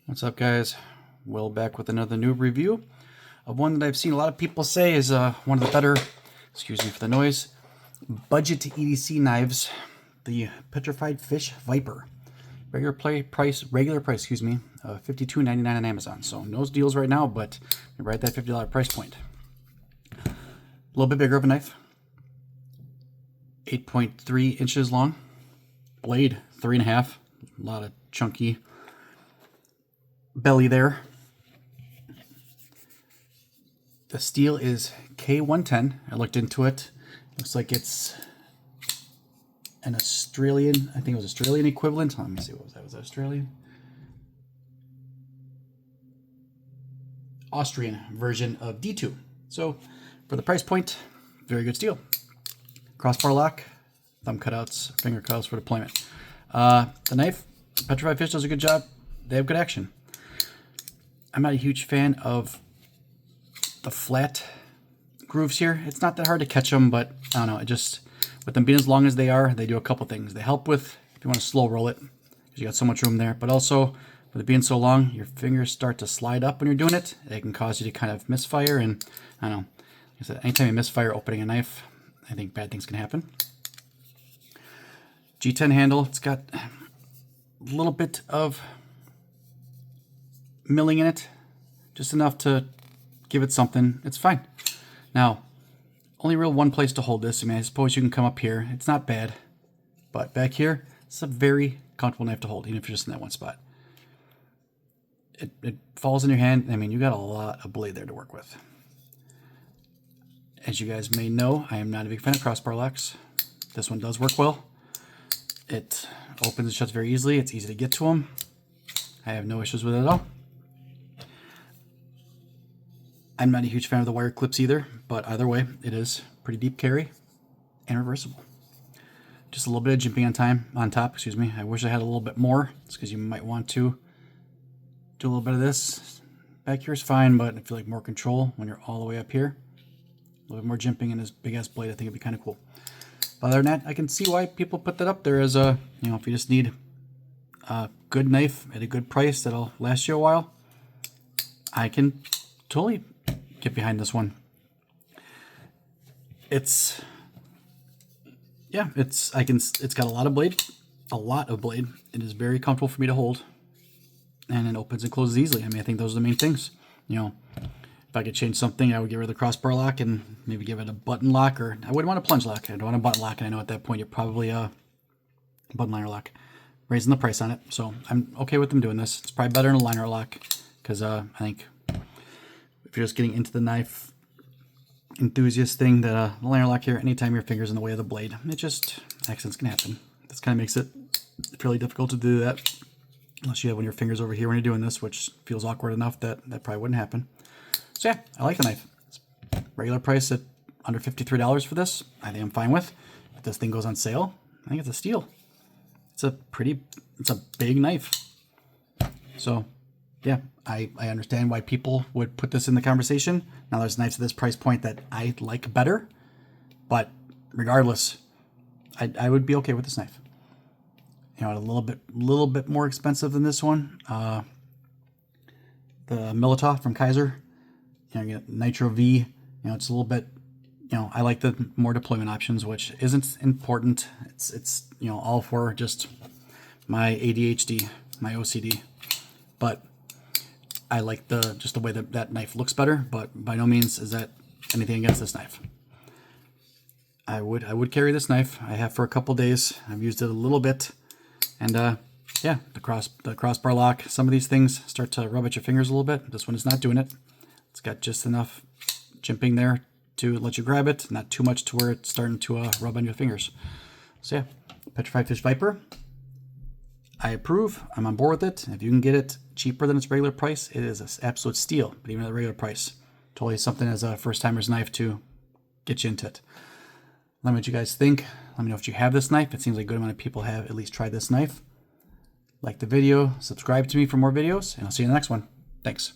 What's up, guys? Will back with another new review of one that I've seen a lot of people say is one of the better, excuse me for the noise, budget EDC knives, the Petrified Fish Viper. Regular price, excuse me, $52.99 on Amazon. So no deals right now, but you're right at that $50 price point. A little bit bigger of a knife, 8.3 inches long, blade 3.5, a lot of chunky belly there. The steel is K110. I looked into it. Looks like it's an Australian, I think it was Australian equivalent. Let me see, what was that? Was that Australian? Austrian version of D2. So for the price point, very good steel. Crossbar lock, thumb cutouts, finger cutouts for deployment. The knife, Petrified Fish does a good job. They have good action. I'm not a huge fan of the flat grooves here. It's not that hard to catch them, but I don't know. It just, with them being as long as they are, they do a couple things. They help with, if you want to slow roll it, because you got so much room there, but also with it being so long, your fingers start to slide up when you're doing it. It can cause you to kind of misfire, and I don't know. Like I said, anytime you misfire opening a knife, I think bad things can happen. G10 handle, it's got a little bit of milling in it, just enough to give it something. It's fine. Now, only real one place to hold this. I mean, I suppose you can come up here. It's not bad, but back here, it's a very comfortable knife to hold, even if you're just in that one spot. It falls in your hand. I mean, you got a lot of blade there to work with. As you guys may know, I am not a big fan of crossbar locks. This one does work well. It opens and shuts very easily. It's easy to get to them. I have no issues with it at all. I'm not a huge fan of the wire clips either, but either way, it is pretty deep carry and reversible. Just a little bit of jimping on top, excuse me. I wish I had a little bit more. It's because you might want to do a little bit of this. Back here is fine, but I feel like more control when you're all the way up here. A little bit more jimping in this big ass blade, I think it'd be kind of cool. But other than that, I can see why people put that up there as a, you know, if you just need a good knife at a good price that'll last you a while, I can totally get behind this one. It's got a lot of blade. It is very comfortable for me to hold, and it opens and closes easily. I mean, I think those are the main things. You know, if I could change something, I would get rid of the crossbar lock and maybe give it a button lock, or I wouldn't want a plunge lock. I don't want a button lock, and I know at that point you're probably a button liner lock, raising the price on it. So I'm okay with them doing this. It's probably better than a liner lock, because I think if you're just getting into the knife enthusiast thing, that the liner lock here, anytime your finger's in the way of the blade, it just, accidents can happen. This kind of makes it fairly difficult to do that, unless you have one of your fingers over here when you're doing this, which feels awkward enough that that probably wouldn't happen. So yeah, I like the knife. It's regular price at under $53 for this. I think I'm fine with. If this thing goes on sale, I think it's a steal. It's a big knife. So yeah, I understand why people would put this in the conversation. Now there's knives at this price point that I like better, but regardless, I would be okay with this knife. You know, a little bit more expensive than this one. The Militov from Kizer, you know, you get Nitro V. You know, it's a little bit, you know, I like the more deployment options, which isn't important. It's you know, all for just my ADHD, my OCD, but I like just the way that knife looks better, but by no means is that anything against this knife. I would carry this knife. I have for a couple days. I've used it a little bit, and yeah, the crossbar lock. Some of these things start to rub at your fingers a little bit. This one is not doing it. It's got just enough jimping there to let you grab it, not too much to where it's starting to rub on your fingers. So yeah, Petrified Fish Viper. I approve. I'm on board with it. If you can get it cheaper than its regular price, it is an absolute steal. But even at the regular price, totally something as a first-timer's knife to get you into it. Let me know what you guys think. Let me know if you have this knife. It seems like a good amount of people have at least tried this knife. Like the video, subscribe to me for more videos, and I'll see you in the next one. Thanks.